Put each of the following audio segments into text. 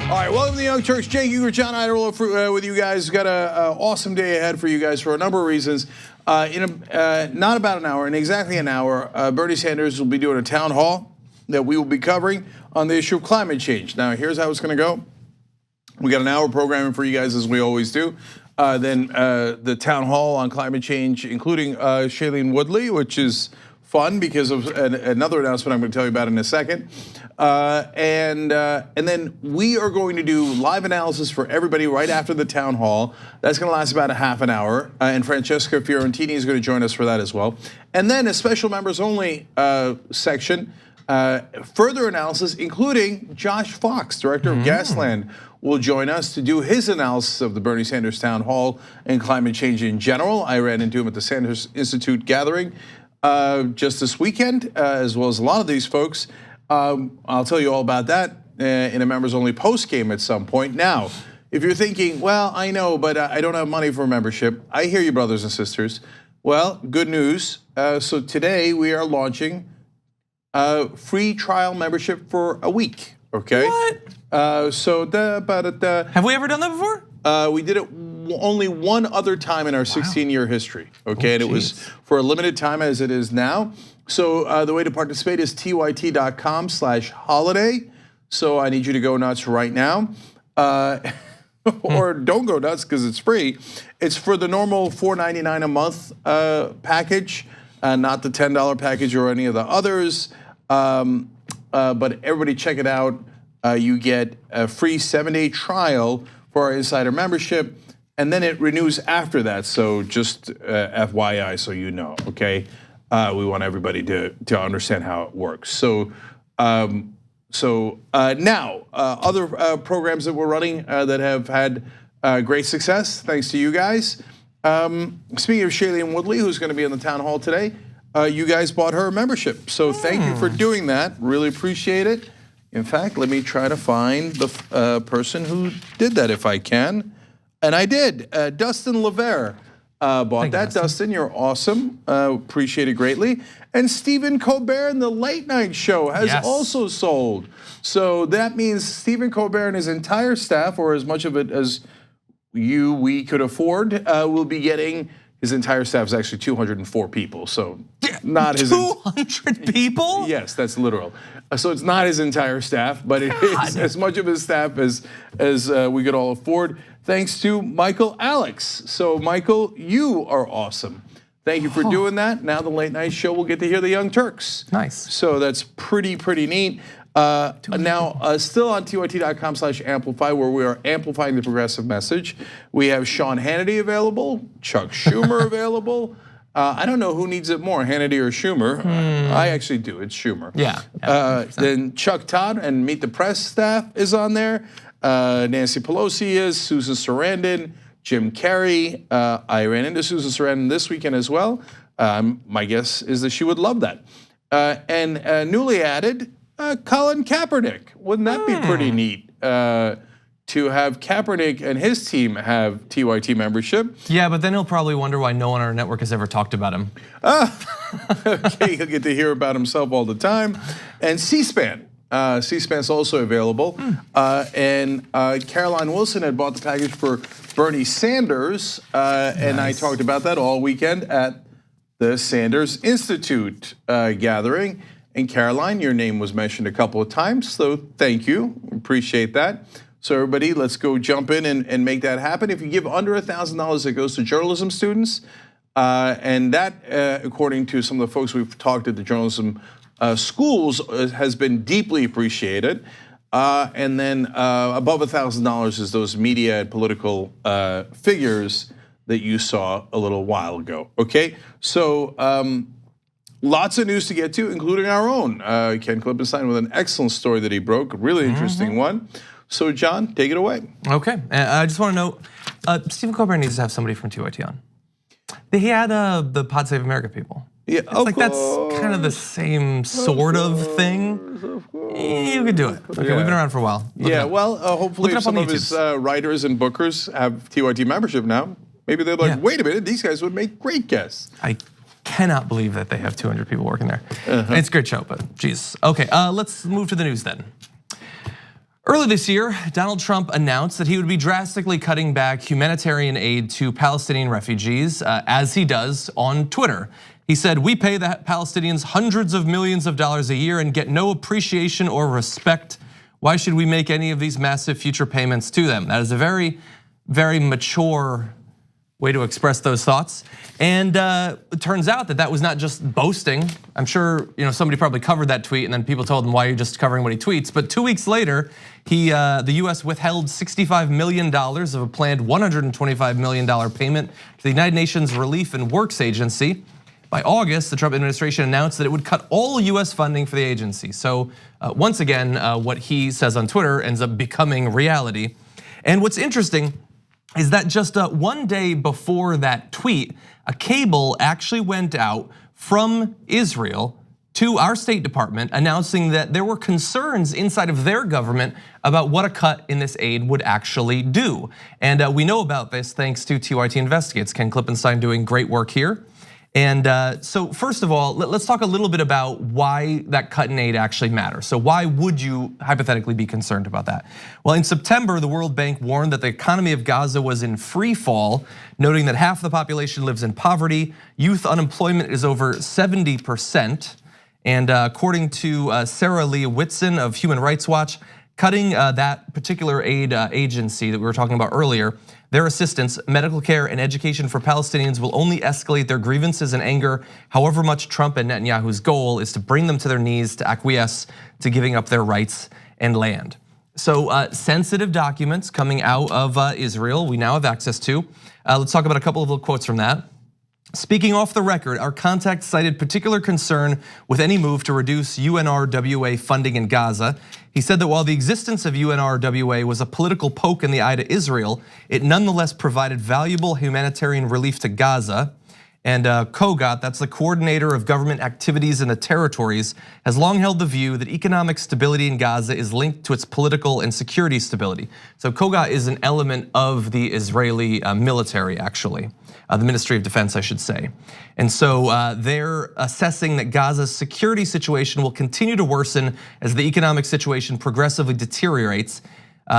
All right, welcome to the Young Turks. Cenk, Uygur, John, Iadarola with you guys. Got an awesome day ahead for you guys for a number of reasons. Not about an hour, in exactly an hour, Bernie Sanders will be doing a town hall that we will be covering on the issue of climate change. Now, here's how it's going to go. We got an hour programming for you guys, as we always do. Then the town hall on climate change, including Shailene Woodley, which is fun because of another announcement I'm going to tell you about in a second. And then we are going to do live analysis for everybody right after the town hall. That's going to last about a half an hour. And Francesca Fiorentini is going to join us for that as well. And then a special members only section, further analysis, including Josh Fox, director of Gasland, will join us to do his analysis of the Bernie Sanders town hall and climate change in general. I ran into him at the Sanders Institute gathering just this weekend, as well as a lot of these folks. I'll tell you all about that in a members only post game at some point. Now, if you're thinking, well, I know, but I don't have money for membership. I hear you, brothers and sisters. Well, good news. So today we are launching free trial membership for a week. Okay. What? Have we ever done that before? We did it only one other time in our 16-year history. Okay, and it was for a limited time as it is now. So the way to participate is tyt.com/holiday. So I need you to go nuts right now. Or don't go nuts because it's free. It's for the normal $4.99 a month package, not the $10 package or any of the others. But everybody check it out. You get a free 7-day trial for our insider membership, and then it renews after that. So just FYI, so you know, okay? We want everybody to understand how it works. So now, other programs that we're running that have had great success, thanks to you guys. Speaking of Shailene Woodley, who's going to be in the town hall today, you guys bought her a membership. So thank you for doing that. Really appreciate it. In fact, let me try to find the person who did that if I can. And I did. Dustin Levere bought that. Dustin, you're awesome. Appreciate it greatly. And Stephen Colbert in the Late Night Show has also sold. So that means Stephen Colbert and his entire staff, or as much of it as we could afford, will be getting. His entire staff is actually 204 people, so not his 200 people? Yes, that's literal. So it's not his entire staff, but it is as much of his staff as we could all afford, thanks to Michael Alex. So Michael, you are awesome. Thank you for doing that. Now the Late Night Show will get to hear the Young Turks. Nice. So that's pretty neat. Now, still on tyt.com/amplify, where we are amplifying the progressive message. We have Sean Hannity available, Chuck Schumer available. I don't know who needs it more, Hannity or Schumer. I actually do, it's Schumer. Yeah. Then Chuck Todd and Meet the Press staff is on there. Nancy Pelosi is, Susan Sarandon, Jim Carrey. I ran into Susan Sarandon this weekend as well. My guess is that she would love that. And newly added, Colin Kaepernick. Wouldn't that be pretty neat to have Kaepernick and his team have TYT membership? Yeah, but then he'll probably wonder why no one on our network has ever talked about him. Okay, he'll get to hear about himself all the time. And C-SPAN. C-SPAN's also available. And Caroline Wilson had bought the package for Bernie Sanders. And I talked about that all weekend at the Sanders Institute gathering. And Caroline, your name was mentioned a couple of times, so thank you, appreciate that. So everybody, let's go jump in and make that happen. If you give under $1,000, it goes to journalism students. And that, according to some of the folks we've talked at the journalism schools, has been deeply appreciated. And then above $1,000 is those media and political figures that you saw a little while ago, okay? So, lots of news to get to, including our own. Ken Klippenstein with an excellent story that he broke, a really interesting one. So John, take it away. Okay, I just want to know, Stephen Colbert needs to have somebody from TYT on. He had the Pod Save America people. Yeah, it's like that's kind of the same sort of thing. You could do it. Okay, we've been around for a while. Hopefully some of his writers and bookers have TYT membership now. Maybe they're like, wait a minute, these guys would make great guests. I cannot believe that they have 200 people working there. It's a great show, but geez. Okay, let's move to the news then. Early this year, Donald Trump announced that he would be drastically cutting back humanitarian aid to Palestinian refugees, as he does on Twitter. He said, "We pay the Palestinians hundreds of millions of dollars a year and get no appreciation or respect. Why should we make any of these massive future payments to them?" That is a very, very mature way to express those thoughts. And it turns out that that was not just boasting. I'm sure somebody probably covered that tweet and then people told him, "Why are you just covering what he tweets?" But 2 weeks later, the US withheld $65 million of a planned $125 million payment to the United Nations Relief and Works Agency. By August, the Trump administration announced that it would cut all US funding for the agency. So once again, what he says on Twitter ends up becoming reality. And what's interesting is that just 1 day before that tweet, a cable actually went out from Israel to our State Department announcing that there were concerns inside of their government about what a cut in this aid would actually do. And we know about this thanks to TYT Investigates. Ken Klippenstein doing great work here. And so first of all, let's talk a little bit about why that cut in aid actually matters. So why would you hypothetically be concerned about that? Well, in September, the World Bank warned that the economy of Gaza was in free fall, noting that half the population lives in poverty, youth unemployment is over 70%. And according to Sarah Lee Whitson of Human Rights Watch, cutting that particular aid agency that we were talking about earlier, their assistance, medical care, and education for Palestinians will only escalate their grievances and anger, however much Trump and Netanyahu's goal is to bring them to their knees to acquiesce to giving up their rights and land. So sensitive documents coming out of Israel we now have access to. Let's talk about a couple of little quotes from that. Speaking off the record, our contact cited particular concern with any move to reduce UNRWA funding in Gaza. He said that while the existence of UNRWA was a political poke in the eye to Israel, it nonetheless provided valuable humanitarian relief to Gaza. And COGAT, that's the Coordinator of Government Activities in the Territories, has long held the view that economic stability in Gaza is linked to its political and security stability. So COGAT is an element of the Israeli military, actually. The Ministry of Defense, I should say. And so they're assessing that Gaza's security situation will continue to worsen as the economic situation progressively deteriorates.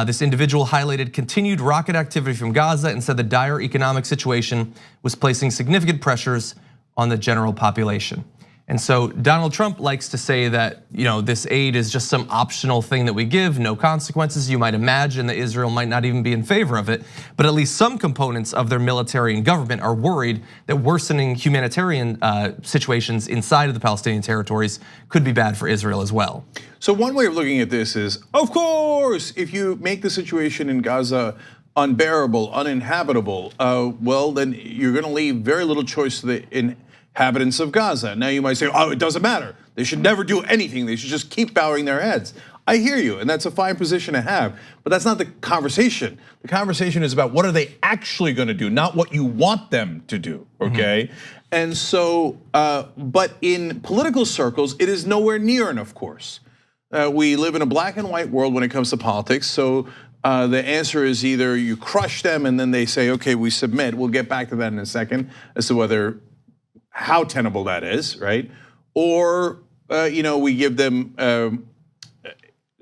This individual highlighted continued rocket activity from Gaza and said the dire economic situation was placing significant pressures on the general population. And so Donald Trump likes to say that this aid is just some optional thing that we give, no consequences. You might imagine that Israel might not even be in favor of it, but at least some components of their military and government are worried that worsening humanitarian situations inside of the Palestinian territories could be bad for Israel as well. So one way of looking at this is, of course, if you make the situation in Gaza unbearable, uninhabitable, well, then you're gonna leave very little choice to the inhabitants of Gaza. Now you might say, oh, it doesn't matter. They should never do anything. They should just keep bowing their heads. I hear you, and that's a fine position to have, but that's not the conversation. The conversation is about what are they actually gonna do, not what you want them to do, okay? And so, but in political circles, it is nowhere near enough, of course. We live in a black and white world when it comes to politics, so the answer is either you crush them and then they say, okay, we submit. We'll get back to that in a second as to how tenable that is, right? Or we give them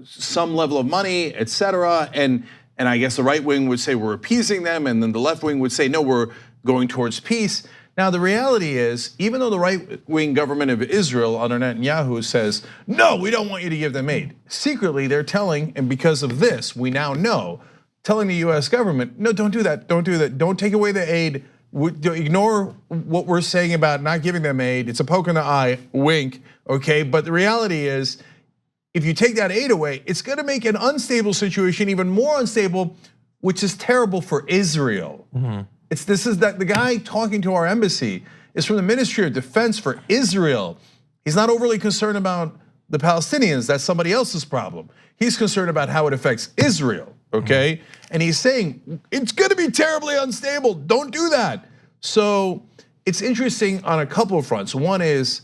some level of money, etc. And I guess the right wing would say we're appeasing them, and then the left wing would say no, we're going towards peace. Now the reality is, even though the right-wing government of Israel under Netanyahu says, no, we don't want you to give them aid. Secretly, they're telling, and because of this, we now know, telling the US government, no, don't do that, don't do that. Don't take away the aid. Ignore what we're saying about not giving them aid. It's a poke in the eye, wink, okay? But the reality is, if you take that aid away, it's gonna make an unstable situation even more unstable, which is terrible for Israel. This is the guy talking to our embassy is from the Ministry of Defense for Israel. He's not overly concerned about the Palestinians, that's somebody else's problem. He's concerned about how it affects Israel, okay? And he's saying, it's gonna be terribly unstable, don't do that. So it's interesting on a couple of fronts. One is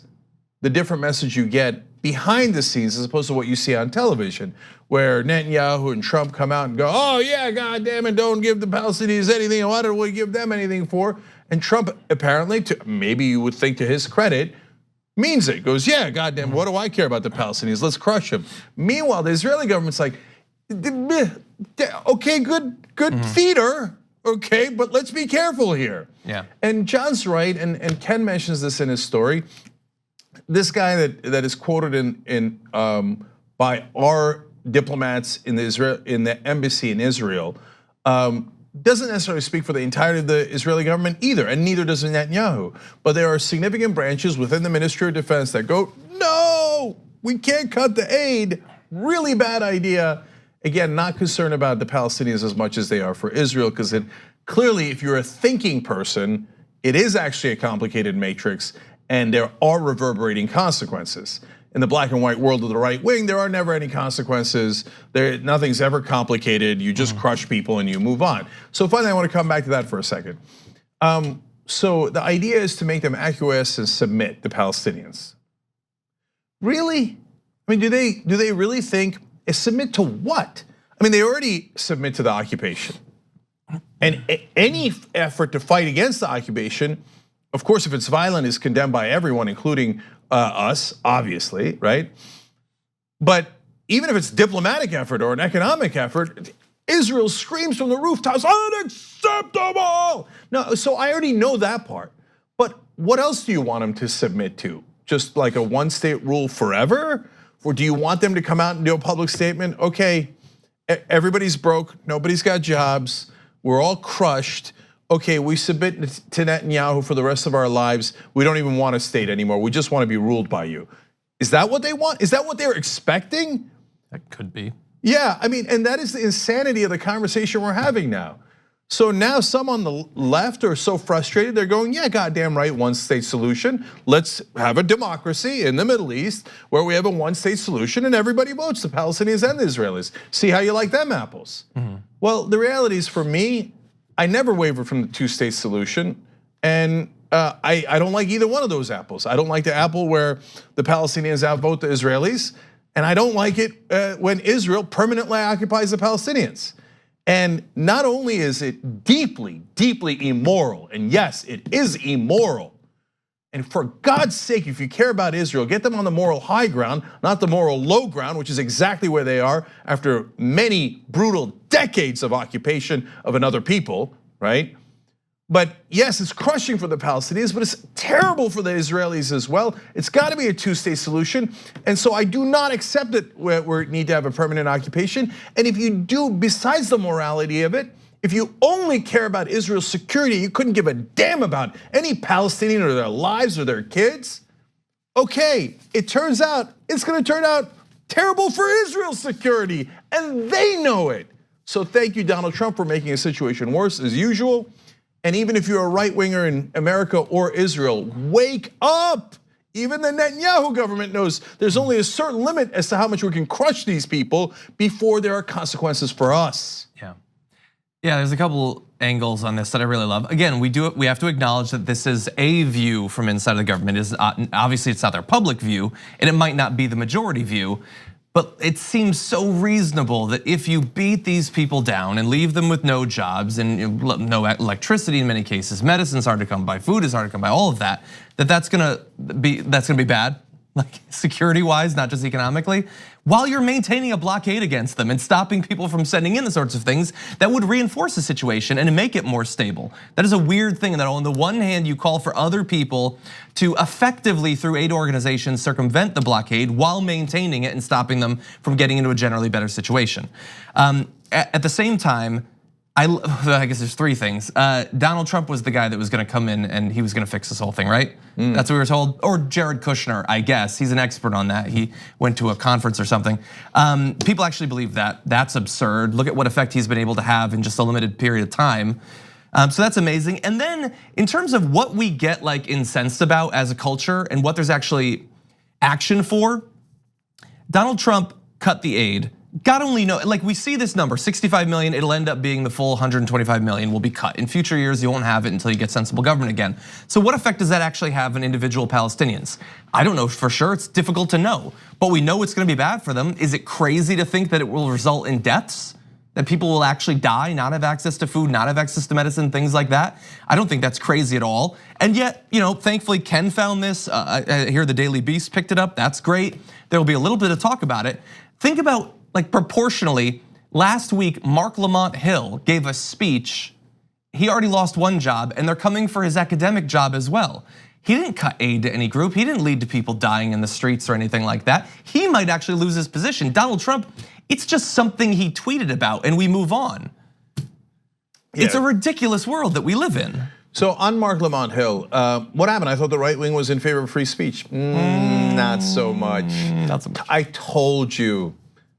the different message you get behind the scenes as opposed to what you see on television, where Netanyahu and Trump come out and go, oh yeah, God damn it, don't give the Palestinians anything, why don't we give them anything for? And Trump apparently, maybe you would think to his credit, means it, goes, yeah, goddamn, what do I care about the Palestinians? Let's crush them. Meanwhile, the Israeli government's like, Okay, good theater. Okay, but let's be careful here. Yeah. And John's right, and Ken mentions this in his story. This guy that is quoted in by our diplomats in the embassy in Israel doesn't necessarily speak for the entirety of the Israeli government either, and neither does Netanyahu. But there are significant branches within the Ministry of Defense that go, no, we can't cut the aid. Really bad idea. Again, not concerned about the Palestinians as much as they are for Israel, because clearly, if you're a thinking person, it is actually a complicated matrix, and there are reverberating consequences. In the black and white world of the right wing, there are never any consequences. Nothing's ever complicated. You just crush people and you move on. So finally, I want to come back to that for a second. So the idea is to make them acquiesce and submit, the Palestinians. Really? I mean, do they really think? Submit to what? I mean, they already submit to the occupation. And any effort to fight against the occupation, of course, if it's violent, is condemned by everyone, including us, obviously, right? But even if it's diplomatic effort or an economic effort, Israel screams from the rooftops, unacceptable! No, so I already know that part. But what else do you want them to submit to? Just like a one-state rule forever? Or do you want them to come out and do a public statement? Okay, everybody's broke, nobody's got jobs, we're all crushed. Okay, we submit to Netanyahu for the rest of our lives. We don't even want a state anymore. We just want to be ruled by you. Is that what they want? Is that what they're expecting? That could be. Yeah, I mean, and that is the insanity of the conversation we're having now. So now some on the left are so frustrated, they're going, yeah, goddamn right, one state solution. Let's have a democracy in the Middle East where we have a one state solution and everybody votes, the Palestinians and the Israelis. See how you like them apples. Well, the reality is for me, I never wavered from the two-state solution, and I don't like either one of those apples. I don't like the apple where the Palestinians outvote the Israelis, and I don't like it when Israel permanently occupies the Palestinians. And not only is it deeply, deeply immoral, and yes, it is immoral. And for God's sake, if you care about Israel, get them on the moral high ground, not the moral low ground, which is exactly where they are after many brutal decades of occupation of another people, right? But yes, it's crushing for the Palestinians, but it's terrible for the Israelis as well. It's got to be a two-state solution. And so I do not accept that we need to have a permanent occupation. And if you do, besides the morality of it, if you only care about Israel's security, you couldn't give a damn about any Palestinian or their lives or their kids. Okay, it turns out, it's gonna turn out terrible for Israel's security, and they know it. So thank you, Donald Trump, for making a situation worse as usual. And even if you're a right winger in America or Israel, wake up. Even the Netanyahu government knows there's only a certain limit as to how much we can crush these people before there are consequences for us. Yeah, there's a couple angles on this that I really love. Again, we have to acknowledge that this is a view from inside of the government. Obviously, it's not their public view, and it might not be the majority view. But it seems so reasonable that if you beat these people down and leave them with no jobs and no electricity in many cases, medicine's hard to come by, food is hard to come by, all of that, that's gonna be bad, like security-wise, not just economically, while you're maintaining a blockade against them and stopping people from sending in the sorts of things that would reinforce the situation and make it more stable. That is a weird thing that on the one hand, you call for other people to effectively, through aid organizations, circumvent the blockade while maintaining it and stopping them from getting into a generally better situation. At the same time, I guess there's three things. Donald Trump was the guy that was gonna come in and he was gonna fix this whole thing, right? That's what we were told. Or Jared Kushner, I guess. He's an expert on that. He went to a conference or something. People actually believe that. That's absurd. Look at what effect he's been able to have in just a limited period of time. So that's amazing. And then in terms of what we get like incensed about as a culture and what there's actually action for, Donald Trump cut the aid. God only knows, like we see this number, 65 million, it'll end up being the full 125 million will be cut. In future years, you won't have it until you get sensible government again. So what effect does that actually have on individual Palestinians? I don't know for sure, it's difficult to know, but we know it's gonna be bad for them. Is it crazy to think that it will result in deaths? That people will actually die, not have access to food, not have access to medicine, things like that? I don't think that's crazy at all. And yet, thankfully Ken found this. I hear the Daily Beast picked it up, that's great. There will be a little bit of talk about it. Think about, like proportionally, Last week, Mark Lamont Hill gave a speech. He already lost one job, and they're coming for his academic job as well. He didn't cut aid to any group. He didn't lead to people dying in the streets or anything like that. He might actually lose his position. Donald Trump, it's just something he tweeted about and we move on. Yeah. It's a ridiculous world that we live in. So on Mark Lamont Hill, what happened? I thought the right wing was in favor of free speech. Not so much. Not so much. I told you,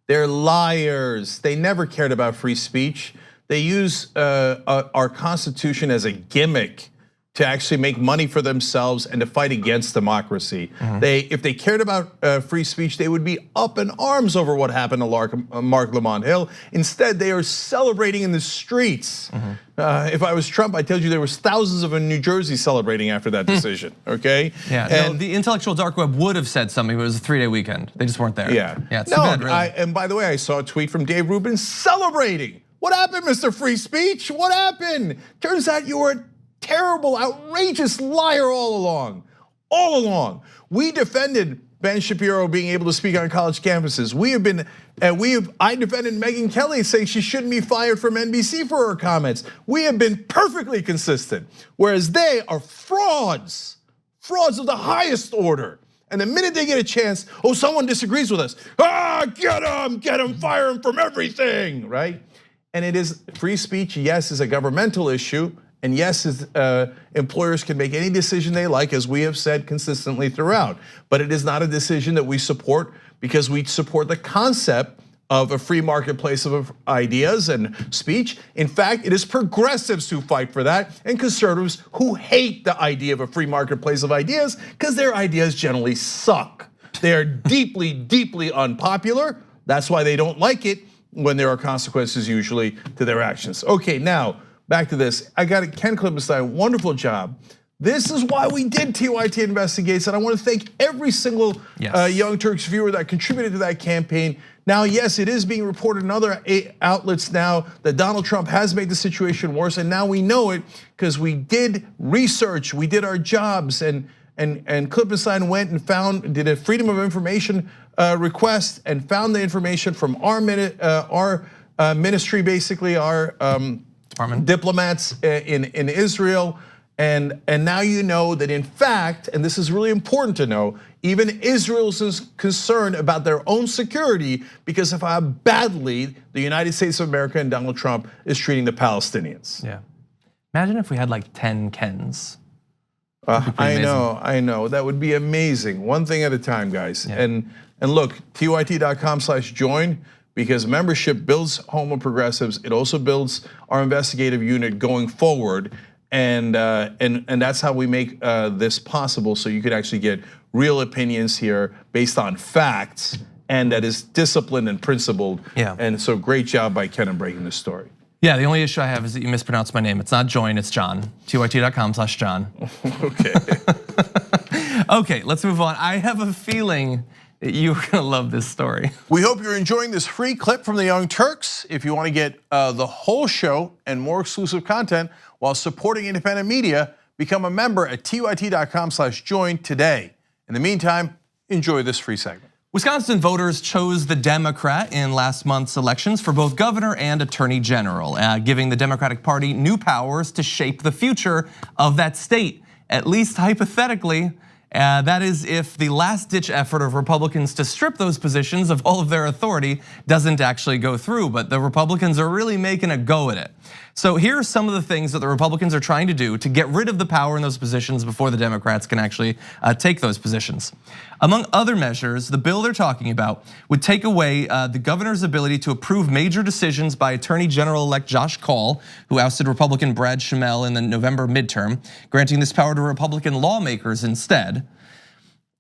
they're liars. They never cared about free speech. They use our Constitution as a gimmick to actually make money for themselves and to fight against democracy. If they cared about free speech, they would be up in arms over what happened to Mark Lamont Hill. Instead, they are celebrating in the streets. If I was Trump, I told you there was thousands of in New Jersey celebrating after that decision, okay? Yeah, and the intellectual dark web would have said something, but it was a 3-day weekend. They just weren't there. Yeah, it's too bad, really. And by the way, I saw a tweet from Dave Rubin celebrating. What happened, Mr. Free Speech? What happened? Turns out you were a terrible, outrageous liar all along. All along. We defended Ben Shapiro being able to speak on college campuses. I defended Megyn Kelly saying she shouldn't be fired from NBC for her comments. We have been perfectly consistent, whereas they are frauds. Frauds of the highest order. And the minute they get a chance, someone disagrees with us. Get him, fire him from everything, right? And it is free speech, yes, is a governmental issue. And yes, employers can make any decision they like, as we have said consistently throughout. But it is not a decision that we support because we support the concept of a free marketplace of ideas and speech. In fact, it is progressives who fight for that and conservatives who hate the idea of a free marketplace of ideas because their ideas generally suck. They are deeply, deeply unpopular. That's why they don't like it when there are consequences usually to their actions. Okay, now, back to this. I got it, Ken Klippenstein, wonderful job. This is why we did TYT Investigates, and I want to thank every single Young Turks viewer that contributed to that campaign. Now, yes, it is being reported in other outlets now that Donald Trump has made the situation worse, and now we know it because we did research, we did our jobs, and Klippenstein went and did a Freedom of Information request and found the information from our ministry, basically our diplomats in Israel, and now you know that in fact, and this is really important to know, even Israel is concerned about their own security because of how badly the United States of America and Donald Trump is treating the Palestinians. Yeah, imagine if we had like 10 Kens. I know, that would be amazing. One thing at a time, guys. Yeah. And look, tyt.com/join. Because membership builds homo progressives, it also builds our investigative unit going forward, and that's how we make this possible. So you could actually get real opinions here based on facts, and that is disciplined and principled. Yeah. And so great job by Ken in breaking this story. Yeah, the only issue I have is that you mispronounced my name. It's not Join, it's John. tyt.com/John. Okay. Okay, let's move on. I have a feeling you're gonna love this story. We hope you're enjoying this free clip from the Young Turks. If you wanna get the whole show and more exclusive content while supporting independent media, become a member at tyt.com/join today. In the meantime, enjoy this free segment. Wisconsin voters chose the Democrat in last month's elections for both governor and attorney general, giving the Democratic Party new powers to shape the future of that state, at least hypothetically. That is if the last-ditch effort of Republicans to strip those positions of all of their authority doesn't actually go through, but the Republicans are really making a go at it. So here are some of the things that the Republicans are trying to do to get rid of the power in those positions before the Democrats can actually take those positions. Among other measures, the bill they're talking about would take away the governor's ability to approve major decisions by Attorney General-elect Josh Kaul, who ousted Republican Brad Schmel in the November midterm, granting this power to Republican lawmakers instead.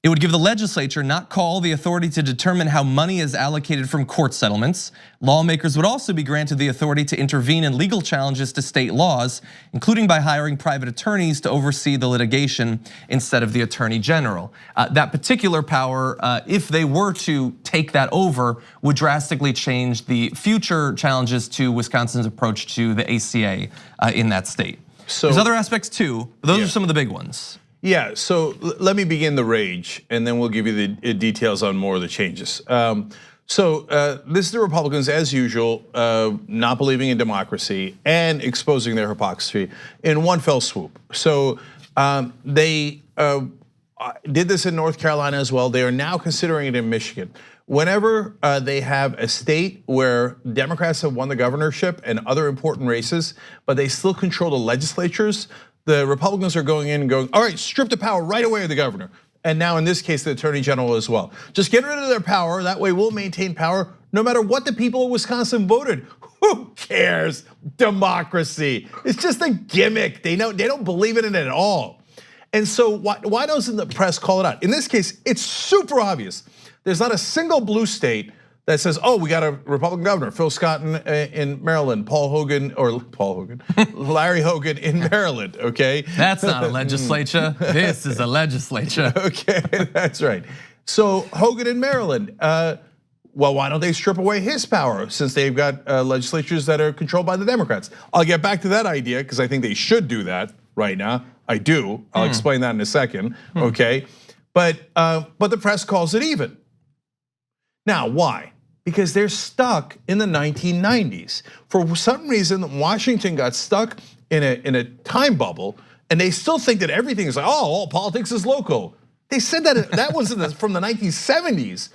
It would give the legislature, not Kaul, the authority to determine how money is allocated from court settlements. Lawmakers would also be granted the authority to intervene in legal challenges to state laws, including by hiring private attorneys to oversee the litigation instead of the attorney general. That particular power, if they were to take that over, would drastically change the future challenges to Wisconsin's approach to the ACA in that state. So there's other aspects too, but those are some of the big ones. Yeah, so let me begin the rage, and then we'll give you the details on more of the changes. So this is the Republicans, as usual, not believing in democracy and exposing their hypocrisy in one fell swoop. So they did this in North Carolina as well. They are now considering it in Michigan. Whenever they have a state where Democrats have won the governorship and other important races, but they still control the legislatures, the Republicans are going in and going, all right, strip the power right away of the governor. And now in this case, the attorney general as well. Just get rid of their power, that way we'll maintain power no matter what the people of Wisconsin voted. Who cares? Democracy. It's just a gimmick. They don't believe in it at all. And so why doesn't the press call it out? In this case, it's super obvious. There's not a single blue state that says, oh, we got a Republican governor, Phil Scott in Maryland, Larry Hogan in Maryland, okay? That's not a legislature, this is a legislature. Okay, that's right. So Hogan in Maryland, well, why don't they strip away his power since they've got legislatures that are controlled by the Democrats? I'll get back to that idea because I think they should do that right now. I do, I'll explain that in a second, okay? But the press calls it even. Now, why? Because they're stuck in the 1990s. For some reason, Washington got stuck in a time bubble, and they still think that everything is like, oh, all politics is local. They said that was from the 1970s.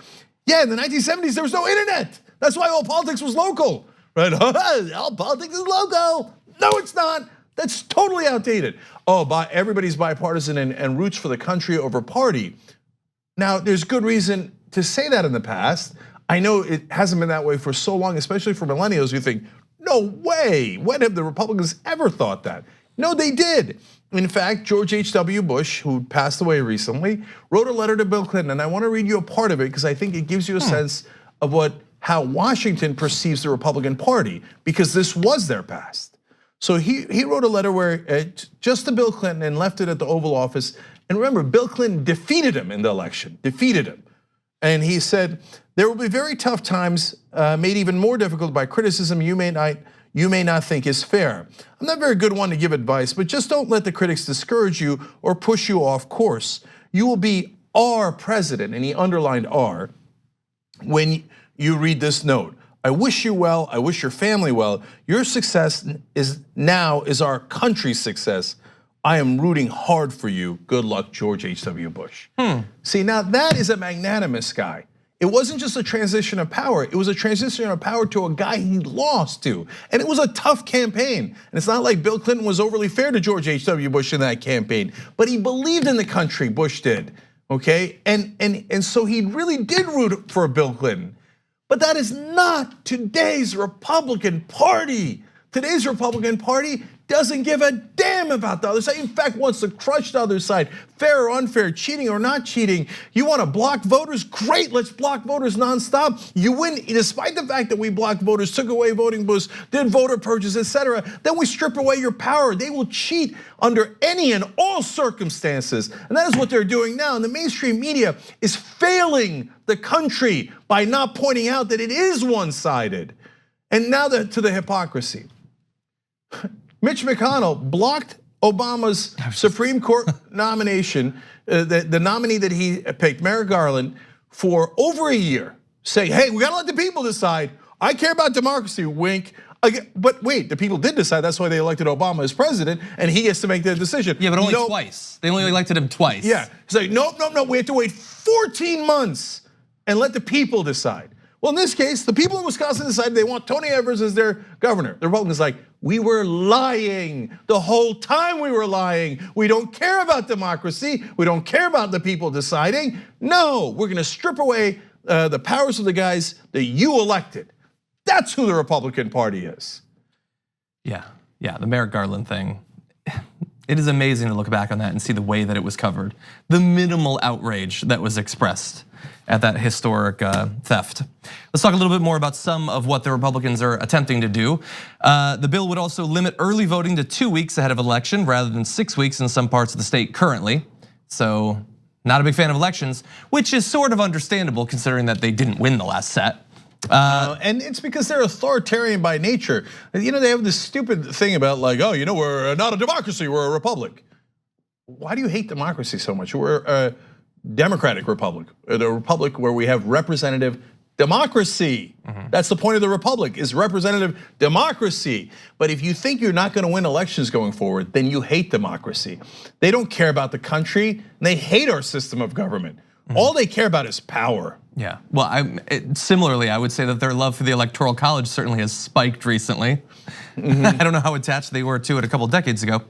Yeah, in the 1970s, there was no internet. That's why all politics was local, right? All politics is local. No, it's not. That's totally outdated. Oh, everybody's bipartisan and roots for the country over party. Now, there's good reason to say that in the past. I know it hasn't been that way for so long, especially for millennials who think, no way, when have the Republicans ever thought that? No, they did. In fact, George H.W. Bush, who passed away recently, wrote a letter to Bill Clinton, and I want to read you a part of it because I think it gives you a sense of how Washington perceives the Republican Party, because this was their past. So he wrote a letter where just to Bill Clinton and left it at the Oval Office. And remember, Bill Clinton defeated him in the election, defeated him. And he said, there will be very tough times made even more difficult by criticism you may not think is fair. I'm not a very good one to give advice, but just don't let the critics discourage you or push you off course. You will be our president, and he underlined R, when you read this note. I wish you well, I wish your family well. Your success is our country's success. I am rooting hard for you. Good luck, George H.W. Bush. See, now that is a magnanimous guy. It wasn't just a transition of power, it was a transition of power to a guy he lost to. And it was a tough campaign. And it's not like Bill Clinton was overly fair to George H.W. Bush in that campaign, but he believed in the country, Bush did, okay? And so he really did root for Bill Clinton. But that is not today's Republican Party. Today's Republican Party doesn't give a damn about the other side. In fact, wants to crush the other side. Fair or unfair, cheating or not cheating. You want to block voters? Great, let's block voters nonstop. You win, despite the fact that we blocked voters, took away voting booths, did voter purges, etc. Then we strip away your power. They will cheat under any and all circumstances. And that is what they're doing now. And the mainstream media is failing the country by not pointing out that it is one-sided. And now to the hypocrisy. Mitch McConnell blocked Obama's Supreme Court nomination, the nominee that he picked, Merrick Garland, for over a year, saying, hey, we gotta let the people decide. I care about democracy, wink. But wait, the people did decide, that's why they elected Obama as president, and he gets to make the decision. Yeah, but only twice. They only elected him twice. Yeah, he's like, no, we have to wait 14 months and let the people decide. Well, in this case, the people in Wisconsin decided they want Tony Evers as their governor. The Republicans like, we were lying. The whole time we were lying. We don't care about democracy. We don't care about the people deciding. No, we're gonna strip away the powers of the guys that you elected. That's who the Republican Party is. Yeah, the Merrick Garland thing. It is amazing to look back on that and see the way that it was covered. The minimal outrage that was expressed at that historic theft. Let's talk a little bit more about some of what the Republicans are attempting to do. The bill would also limit early voting to 2 weeks ahead of election rather than 6 weeks in some parts of the state currently. So not a big fan of elections, which is sort of understandable considering that they didn't win the last set. And it's because they're authoritarian by nature. You know, they have this stupid thing about like, oh, you know, we're not a democracy, we're a republic. Why do you hate democracy so much? We're a democratic republic, the republic where we have representative democracy. That's the point of the republic, is representative democracy. But if you think you're not gonna win elections going forward, then you hate democracy. They don't care about the country, and they hate our system of government. All they care about is power. Yeah, well, similarly, I would say that their love for the Electoral College certainly has spiked recently. I don't know how attached they were to it a couple decades ago.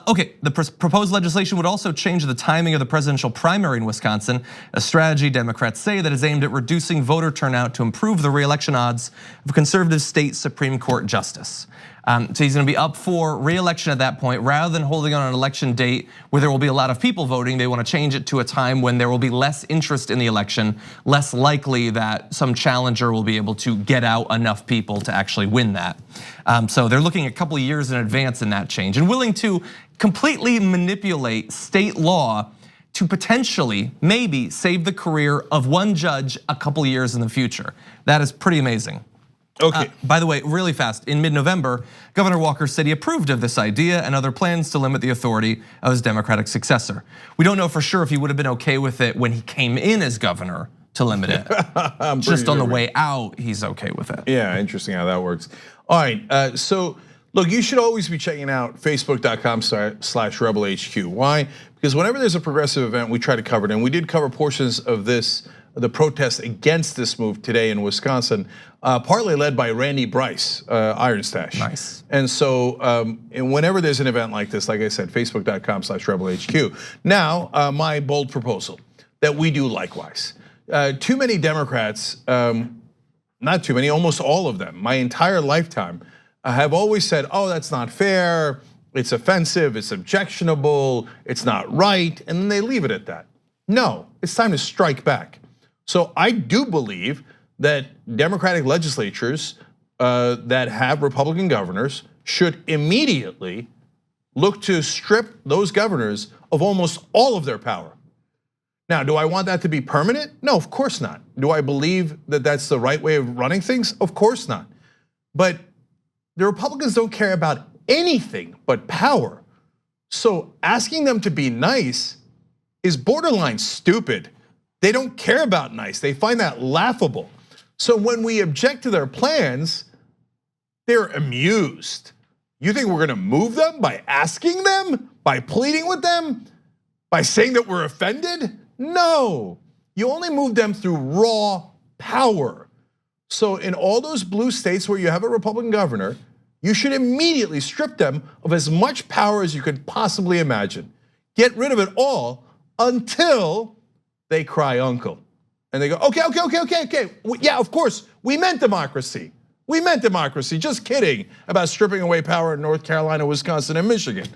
Okay, the proposed legislation would also change the timing of the presidential primary in Wisconsin, a strategy Democrats say that is aimed at reducing voter turnout to improve the re-election odds of a conservative state Supreme Court justice. So he's gonna be up for re-election at that point. Rather than holding on an election date where there will be a lot of people voting, they wanna change it to a time when there will be less interest in the election, less likely that some challenger will be able to get out enough people to actually win that. So they're looking a couple of years in advance in that change and willing to completely manipulate state law to potentially, maybe, save the career of one judge a couple years in the future. That is pretty amazing. Okay. By the way, really fast, in mid-November, Governor Walker said he approved of this idea and other plans to limit the authority of his Democratic successor. We don't know for sure if he would have been okay with it when he came in as governor to limit it. Just on the way out, he's okay with it. Yeah, interesting how that works. All right, so look, you should always be checking out facebook.com/rebelhq. Why? Because whenever there's a progressive event, we try to cover it, and we did cover portions of this, the protest against this move today in Wisconsin, partly led by Randy Bryce, Iron Stash. Nice. And so, and whenever there's an event like this, like I said, facebook.com/rebelhq. Now, my bold proposal that we do likewise. Too many Democrats, not too many, almost all of them, my entire lifetime, have always said, oh, that's not fair, it's offensive, it's objectionable, it's not right, and then they leave it at that. No, it's time to strike back. So I do believe that Democratic legislatures that have Republican governors should immediately look to strip those governors of almost all of their power. Now, do I want that to be permanent? No, of course not. Do I believe that that's the right way of running things? Of course not. But the Republicans don't care about anything but power. So asking them to be nice is borderline stupid. They don't care about nice. They find that laughable. So when we object to their plans, they're amused. You think we're gonna move them by asking them, by pleading with them, by saying that we're offended? No, you only move them through raw power. So in all those blue states where you have a Republican governor, you should immediately strip them of as much power as you could possibly imagine. Get rid of it all until they cry uncle. And they go, okay. Yeah, of course, we meant democracy. We meant democracy, just kidding about stripping away power in North Carolina, Wisconsin, and Michigan.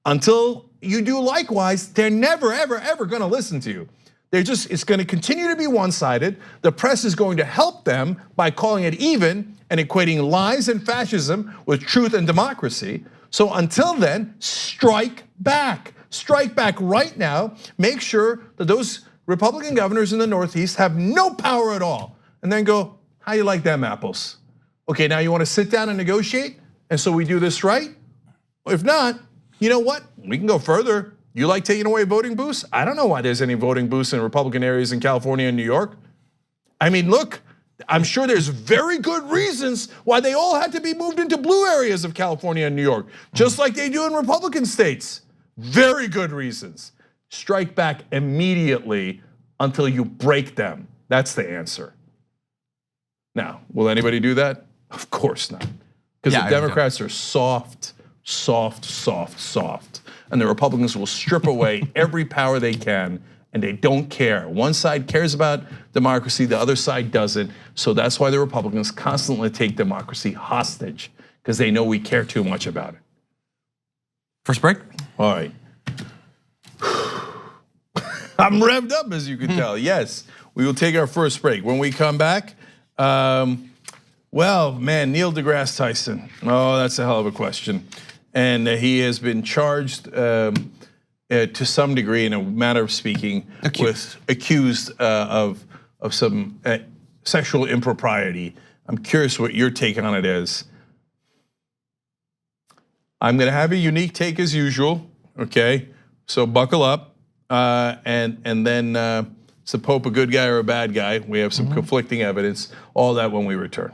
Until you do likewise, they're never, ever gonna listen to you. It's gonna continue to be one-sided. The press is going to help them by calling it even and equating lies and fascism with truth and democracy. So until then, strike back. Strike back right now. Make sure that those Republican governors in the Northeast have no power at all. And then go, how you like them apples? Okay, now you wanna sit down and negotiate? And so we do this right? If not, you know what? We can go further. You like taking away voting booths? I don't know why there's any voting booths in Republican areas in California and New York. I mean, look, I'm sure there's very good reasons why they all had to be moved into blue areas of California and New York, just like they do in Republican states. Very good reasons. Strike back immediately until you break them. That's the answer. Now, will anybody do that? Of course not. Because the Democrats are soft. And the Republicans will strip away every power they can, and they don't care. One side cares about democracy, the other side doesn't. So that's why the Republicans constantly take democracy hostage, because they know we care too much about it. First break? All right. I'm revved up, as you can tell. Yes, we will take our first break. When we come back, well, man, Neil deGrasse Tyson. Oh, that's a hell of a question. And he has been charged to some degree, in a matter of speaking, accused of some sexual impropriety. I'm curious what your take on it is. I'm gonna have a unique take as usual, okay? So buckle up, and then Is the Pope a good guy or a bad guy? We have some conflicting evidence. All that when we return.